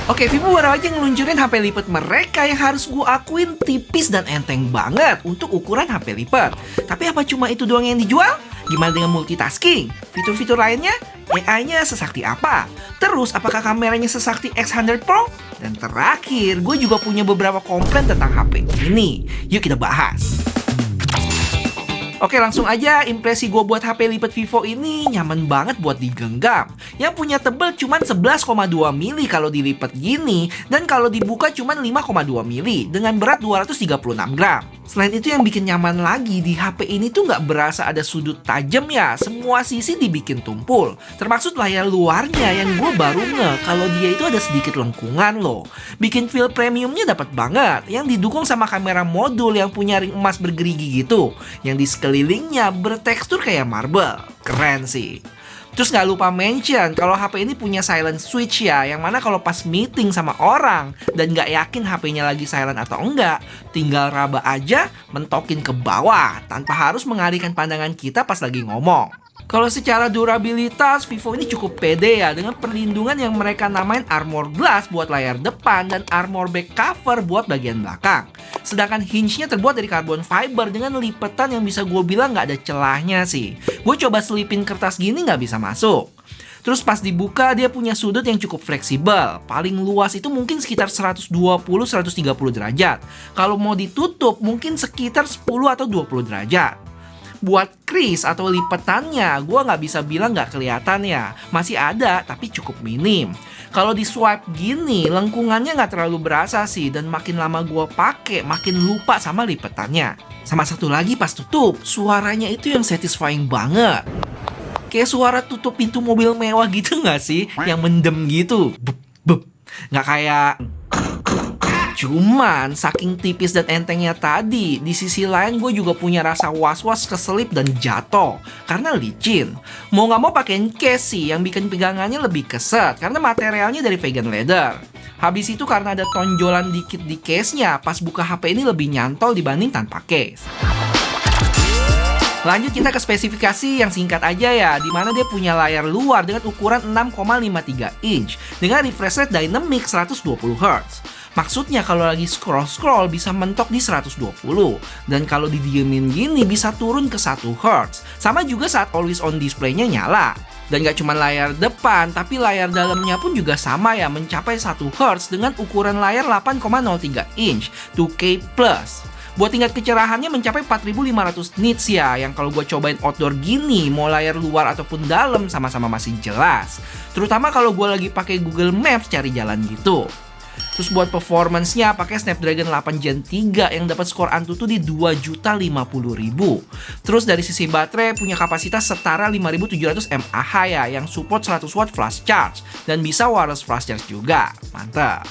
Oke, Vivo baru aja ngeluncurin HP lipat mereka yang harus gue akuin tipis dan enteng banget untuk ukuran HP lipat. Tapi apa cuma itu doang yang dijual? Gimana dengan multitasking? Fitur-fitur lainnya? AI-nya sesakti apa? Terus apakah kameranya sesakti X100 Pro? Dan terakhir, gue juga punya beberapa komplain tentang HP ini. Yuk kita bahas. Oke, langsung aja impresi gue buat HP lipat Vivo ini nyaman banget buat digenggam. Yang punya tebel cuma 11,2 mili kalau dilipat gini, dan kalau dibuka cuma 5,2 mili dengan berat 236 gram. Selain itu yang bikin nyaman lagi, di HP ini tuh nggak berasa ada sudut tajam ya. Semua sisi dibikin tumpul. Termasuk layar luarnya yang gue baru kalau dia itu ada sedikit lengkungan loh. Bikin feel premiumnya dapat banget. Yang didukung sama kamera modul yang punya ring emas bergerigi gitu. Yang di sekelilingnya bertekstur kayak marble. Keren sih. Terus nggak lupa mention kalau HP ini punya silent switch ya, yang mana kalau pas meeting sama orang dan nggak yakin HP-nya lagi silent atau enggak, tinggal raba aja mentokin ke bawah tanpa harus mengalihkan pandangan kita pas lagi ngomong. Kalau secara durabilitas, Vivo ini cukup pede ya dengan perlindungan yang mereka namain Armor Glass buat layar depan dan Armor Back Cover buat bagian belakang. Sedangkan hinge-nya terbuat dari carbon fiber dengan lipatan yang bisa gue bilang nggak ada celahnya sih. Gue coba selipin kertas gini nggak bisa masuk. Terus pas dibuka dia punya sudut yang cukup fleksibel. Paling luas itu mungkin sekitar 120-130 derajat. Kalau mau ditutup mungkin sekitar 10 atau 20 derajat. Buat crease atau lipetannya, gue nggak bisa bilang nggak kelihatan ya. Masih ada, tapi cukup minim. Kalau di swipe gini, lengkungannya nggak terlalu berasa sih. Dan makin lama gue pakai, makin lupa sama lipetannya. Sama satu lagi pas tutup, suaranya itu yang satisfying banget. Kayak suara tutup pintu mobil mewah gitu nggak sih? Yang mendem gitu. Bup, bup. Nggak kayak... Cuman saking tipis dan entengnya tadi, di sisi lain gue juga punya rasa was-was keselip dan jatuh karena licin. Mau nggak mau pakein case sih yang bikin pegangannya lebih keset karena materialnya dari vegan leather. Habis itu karena ada tonjolan dikit di case-nya, pas buka HP ini lebih nyantol dibanding tanpa case. Lanjut kita ke spesifikasi yang singkat aja ya, dimana dia punya layar luar dengan ukuran 6,53 inch dengan refresh rate dynamic 120 Hz. Maksudnya kalau lagi scroll-scroll bisa mentok di 120, dan kalau didiemin gini bisa turun ke 1 Hz. Sama juga saat always on display-nya nyala. Dan gak cuma layar depan, tapi layar dalamnya pun juga sama ya, mencapai 1 Hz dengan ukuran layar 8,03 inch 2K+. Buat tingkat kecerahannya mencapai 4500 nits ya, yang kalau gue cobain outdoor gini, mau layar luar ataupun dalam sama-sama masih jelas. Terutama kalau gue lagi pakai Google Maps cari jalan gitu. Terus buat performance-nya pakai Snapdragon 8 Gen 3 yang dapat skor Antutu di 2.050.000. Terus dari sisi baterai punya kapasitas setara 5700 mAh ya, yang support 100 watt flash charge dan bisa wireless flash charge juga. Mantap.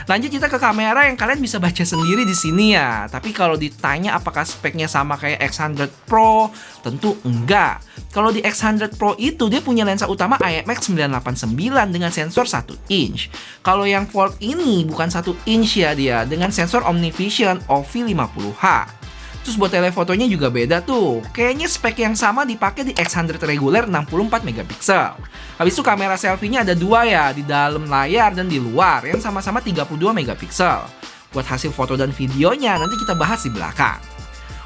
Lanjut kita ke kamera yang kalian bisa baca sendiri di sini ya. Tapi kalau ditanya apakah speknya sama kayak X100 Pro, tentu enggak. Kalau di X100 Pro itu dia punya lensa utama IMX989 dengan sensor 1 inch. Kalau yang Fold ini bukan 1 inch ya dia, dengan sensor OmniVision OV50H. Terus buat telefotonya juga beda tuh. Kayaknya spek yang sama dipakai di X100 reguler 64 megapiksel. Habis itu kamera selfie-nya ada dua ya, di dalam layar dan di luar, yang sama-sama 32 megapiksel. Buat hasil foto dan videonya nanti kita bahas di belakang.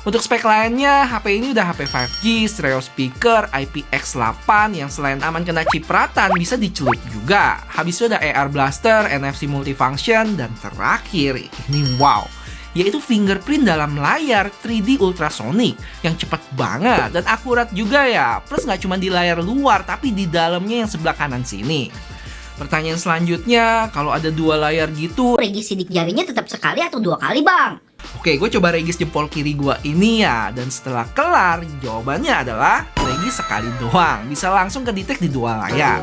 Untuk spek lainnya, HP ini udah HP 5G, stereo speaker, IPX8 yang selain aman kena cipratan bisa dicelup juga. Habis itu ada AR blaster, NFC multifunction, dan terakhir ini wow, yaitu fingerprint dalam layar 3D ultrasonic yang cepat banget dan akurat juga ya. Plus nggak cuma di layar luar, tapi di dalamnya yang sebelah kanan sini. Pertanyaan selanjutnya, kalau ada dua layar gitu, regis sidik jarinya tetap sekali atau 2 kali bang? Oke, gue coba regis jempol kiri gue ini ya. Dan setelah kelar, jawabannya adalah regis sekali doang. Bisa langsung kedetek di dua layar.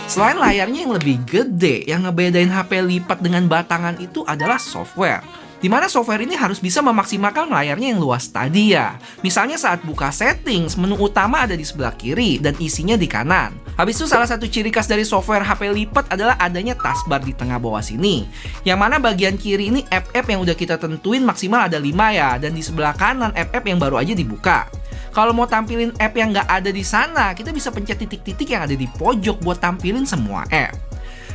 Selain layarnya yang lebih gede, yang ngebedain HP lipat dengan batangan itu adalah software. Dimana software ini harus bisa memaksimalkan layarnya yang luas tadi ya. Misalnya saat buka settings, menu utama ada di sebelah kiri dan isinya di kanan. Habis itu salah satu ciri khas dari software HP lipat adalah adanya taskbar di tengah bawah sini. Yang mana bagian kiri ini app-app yang udah kita tentuin maksimal ada 5 ya. Dan di sebelah kanan app-app yang baru aja dibuka. Kalau mau tampilin app yang nggak ada di sana, kita bisa pencet titik-titik yang ada di pojok buat tampilin semua app.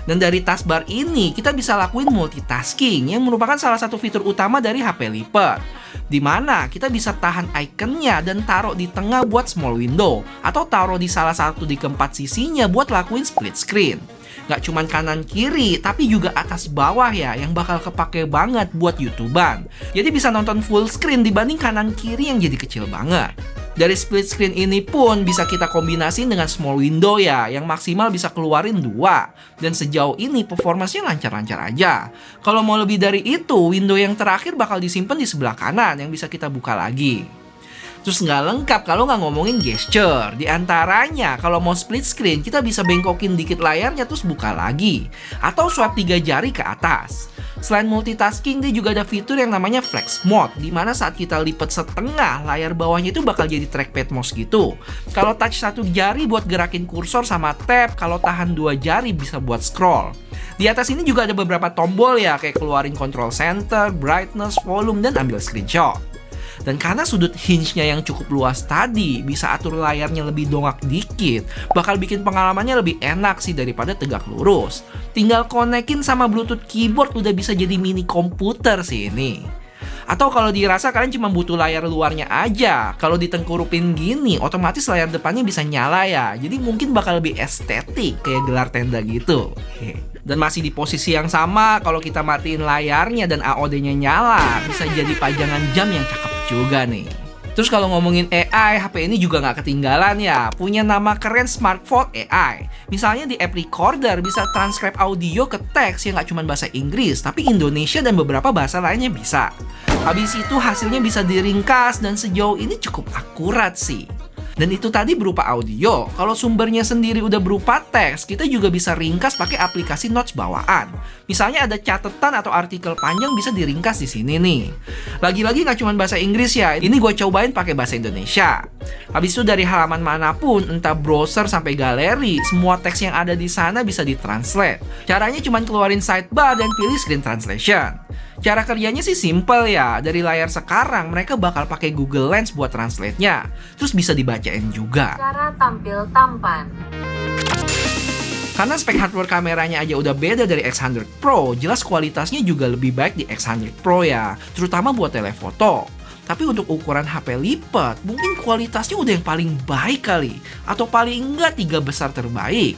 Dan dari taskbar ini, kita bisa lakuin multitasking yang merupakan salah satu fitur utama dari HP lipat. Di mana kita bisa tahan ikonnya dan taruh di tengah buat small window, atau taruh di salah satu di keempat sisinya buat lakuin split screen. Gak cuman kanan kiri, tapi juga atas bawah ya, yang bakal kepake banget buat YouTubean. Jadi bisa nonton full screen dibanding kanan kiri yang jadi kecil banget. Dari split screen ini pun bisa kita kombinasiin dengan small window ya, yang maksimal bisa keluarin 2. Dan sejauh ini performanya lancar-lancar aja. Kalau mau lebih dari itu, window yang terakhir bakal disimpan di sebelah kanan yang bisa kita buka lagi. Terus nggak lengkap kalau nggak ngomongin gesture. Di antaranya, kalau mau split screen, kita bisa bengkokin dikit layarnya terus buka lagi. Atau swipe 3 jari ke atas. Selain multitasking, dia juga ada fitur yang namanya flex mode, dimana saat kita lipat setengah, layar bawahnya itu bakal jadi trackpad mouse gitu. Kalau touch 1 jari buat gerakin kursor sama tab, kalau tahan 2 jari bisa buat scroll. Di atas ini juga ada beberapa tombol ya, kayak keluarin control center, brightness, volume, dan ambil screenshot. Dan karena sudut hinge-nya yang cukup luas tadi, bisa atur layarnya lebih dongak dikit, bakal bikin pengalamannya lebih enak sih daripada tegak lurus. Tinggal konekin sama Bluetooth keyboard udah bisa jadi mini komputer sih ini. Atau kalau dirasa kalian cuma butuh layar luarnya aja, kalau ditengkurupin gini, otomatis layar depannya bisa nyala ya. Jadi mungkin bakal lebih estetik kayak gelar tenda gitu. Dan masih di posisi yang sama, kalau kita matiin layarnya dan AOD-nya nyala, bisa jadi pajangan jam yang cakep juga nih. Terus kalau ngomongin AI, HP ini juga nggak ketinggalan ya. Punya nama keren Smartphone AI. Misalnya di app Recorder bisa transcribe audio ke teks yang nggak cuma bahasa Inggris, tapi Indonesia dan beberapa bahasa lainnya bisa. Habis itu hasilnya bisa diringkas dan sejauh ini cukup akurat sih. Dan itu tadi berupa audio. Kalau sumbernya sendiri udah berupa teks, kita juga bisa ringkas pakai aplikasi notes bawaan. Misalnya ada catatan atau artikel panjang bisa diringkas di sini nih. Lagi-lagi nggak cuma bahasa Inggris ya, ini gue cobain pakai bahasa Indonesia. Habis itu dari halaman manapun, entah browser sampai galeri, semua teks yang ada di sana bisa ditranslate. Caranya cuma keluarin sidebar dan pilih screen translation. Cara kerjanya sih simple ya. Dari layar sekarang mereka bakal pakai Google Lens buat translate-nya. Terus bisa dibacain juga. Cara tampil tampan. Karena spek hardware kameranya aja udah beda dari X100 Pro, jelas kualitasnya juga lebih baik di X100 Pro ya, terutama buat telefoto. Tapi untuk ukuran HP lipat, mungkin kualitasnya udah yang paling baik kali, atau paling enggak 3 besar terbaik.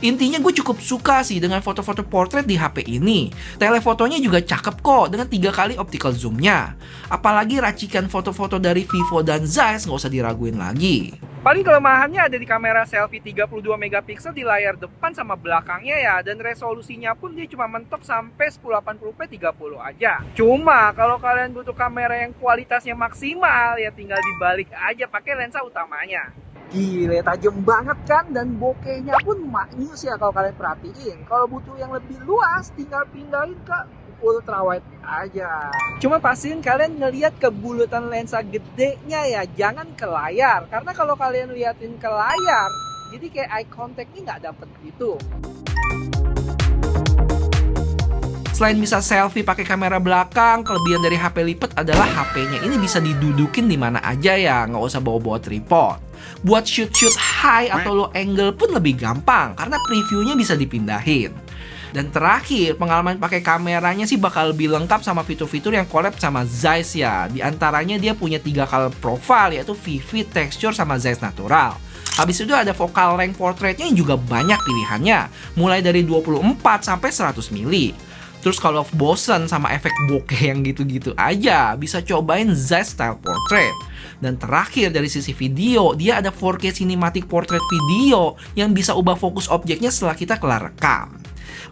Intinya gue cukup suka sih dengan foto-foto portrait di HP ini. Telefotonya juga cakep kok dengan 3 kali optical zoom-nya. Apalagi racikan foto-foto dari Vivo dan Zeiss nggak usah diraguin lagi. Paling kelemahannya ada di kamera selfie 32 megapiksel di layar depan sama belakangnya ya. Dan resolusinya pun dia cuma mentok sampai 1080p 30 aja. Cuma kalau kalian butuh kamera yang kualitasnya maksimal ya tinggal dibalik aja pakai lensa utamanya. Gile, tajam banget kan, dan bokehnya pun maknyus ya kalau kalian perhatiin. Kalau butuh yang lebih luas, tinggal pindahin ke ultra wide aja. Cuma pastiin kalian ngelihat ke bulutan lensa gedenya ya, jangan ke layar. Karena kalau kalian liatin ke layar, jadi kayak eye contact-nya nggak dapet gitu. Selain bisa selfie pakai kamera belakang, kelebihan dari HP lipat adalah HP-nya ini bisa didudukin di mana aja ya, nggak usah bawa-bawa tripod. Buat shoot high atau low angle pun lebih gampang karena previewnya bisa dipindahin. Dan terakhir, pengalaman pakai kameranya sih bakal lebih lengkap sama fitur-fitur yang collab sama Zeiss ya. Di antaranya dia punya 3 color profile yaitu Vivid, Texture, sama Zeiss Natural. Habis itu ada focal length portraitnya yang juga banyak pilihannya, mulai dari 24 sampai 100 mili. Terus kalau bosen sama efek bokeh yang gitu-gitu aja, bisa cobain Zeiss Style Portrait. Dan terakhir dari sisi video, dia ada 4K Cinematic Portrait Video yang bisa ubah fokus objeknya setelah kita kelar rekam.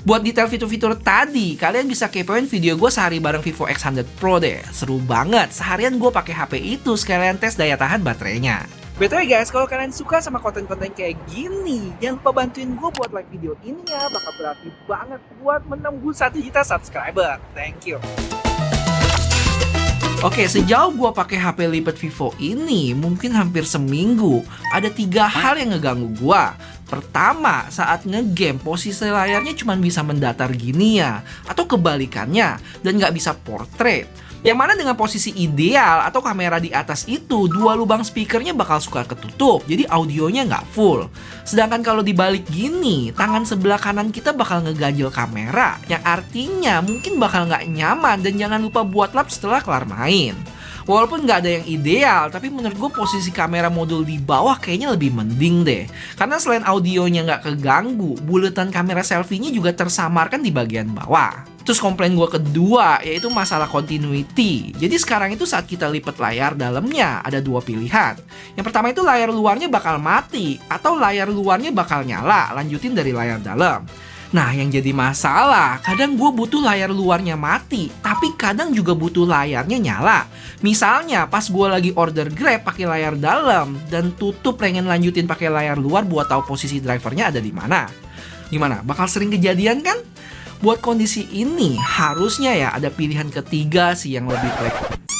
Buat detail fitur-fitur tadi, kalian bisa kepoin video gue sehari bareng Vivo X100 Pro deh. Seru banget, seharian gue pakai HP itu sekalian tes daya tahan baterainya. BTW guys, kalau kalian suka sama konten-konten kayak gini, jangan lupa bantuin gue buat like video ini ya. Bakal berarti banget buat menembus 1 juta subscriber. Thank you. Oke, sejauh gue pakai HP lipat Vivo ini, mungkin hampir seminggu, ada 3 hal yang ngeganggu gue. Pertama, saat ngegame, posisi layarnya cuma bisa mendatar gini ya, atau kebalikannya, dan nggak bisa portrait. Yang mana dengan posisi ideal atau kamera di atas itu, dua lubang speakernya bakal suka ketutup, jadi audionya nggak full. Sedangkan kalau dibalik gini, tangan sebelah kanan kita bakal ngeganjel kamera, yang artinya mungkin bakal nggak nyaman dan jangan lupa buat lap setelah kelar main. Walaupun nggak ada yang ideal, tapi menurut gue posisi kamera modul di bawah kayaknya lebih mending deh. Karena selain audionya nggak keganggu, buletan kamera selfie-nya juga tersamarkan di bagian bawah. Terus komplain gue kedua, yaitu masalah continuity. Jadi sekarang itu saat kita lipat layar dalamnya, ada dua pilihan. Yang pertama itu layar luarnya bakal mati, atau layar luarnya bakal nyala, lanjutin dari layar dalam. Nah, yang jadi masalah, kadang gue butuh layar luarnya mati, tapi kadang juga butuh layarnya nyala. Misalnya, pas gue lagi order Grab pakai layar dalam, dan tutup pengen lanjutin pakai layar luar buat tahu posisi drivernya ada di mana. Gimana? Bakal sering kejadian kan? Buat kondisi ini, harusnya ya ada pilihan ketiga sih yang lebih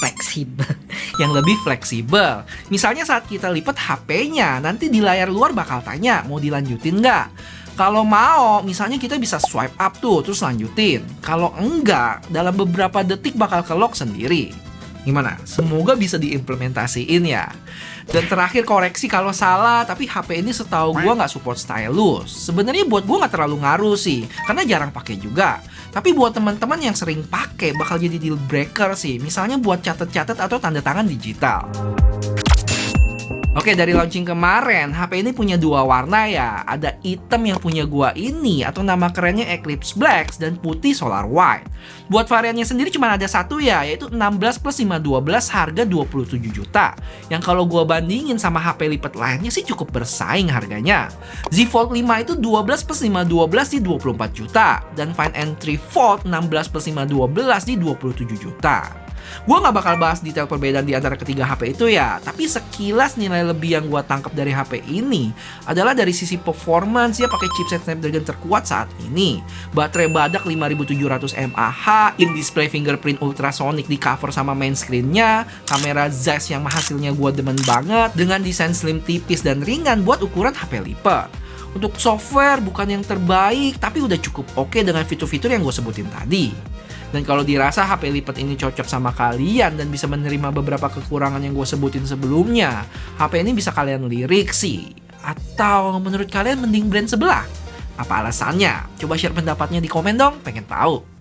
fleksibel. Yang lebih fleksibel. Misalnya saat kita lipat HP-nya, nanti di layar luar bakal tanya, mau dilanjutin nggak? Kalau mau, misalnya kita bisa swipe up tuh, terus lanjutin. Kalau enggak, dalam beberapa detik bakal ke-lock sendiri. Gimana? Semoga bisa diimplementasiin ya. Dan terakhir koreksi kalau salah, tapi HP ini setahu gue nggak support stylus. Sebenarnya buat gue nggak terlalu ngaruh sih, karena jarang pakai juga. Tapi buat teman-teman yang sering pakai, bakal jadi deal breaker sih. Misalnya buat catat-catat atau tanda tangan digital. Oke, dari launching kemarin, HP ini punya dua warna ya. Ada hitam yang punya gua ini, atau nama kerennya Eclipse Black, dan putih Solar White. Buat variannya sendiri cuma ada satu ya, yaitu 16 plus 512 harga 27 juta. Yang kalau gua bandingin sama HP lipat lainnya sih cukup bersaing harganya. Z Fold 5 itu 12 plus 512 di 24 juta. Dan Find N3 Fold 16 plus 512 di 27 juta. Gue gak bakal bahas detail perbedaan di antara ketiga HP itu ya, tapi sekilas nilai lebih yang gue tangkap dari HP ini adalah dari sisi performance ya, pakai chipset Snapdragon terkuat saat ini, baterai badak 5700 mAh, in-display fingerprint ultrasonic di cover sama main screen-nya, kamera Zeiss yang hasilnya gue demen banget, dengan desain slim tipis dan ringan buat ukuran HP lipat. Untuk software bukan yang terbaik, tapi udah cukup oke dengan fitur-fitur yang gue sebutin tadi. Dan kalau dirasa HP lipat ini cocok sama kalian dan bisa menerima beberapa kekurangan yang gue sebutin sebelumnya, HP ini bisa kalian lirik sih. Atau menurut kalian mending brand sebelah? Apa alasannya? Coba share pendapatnya di komen dong, pengen tahu.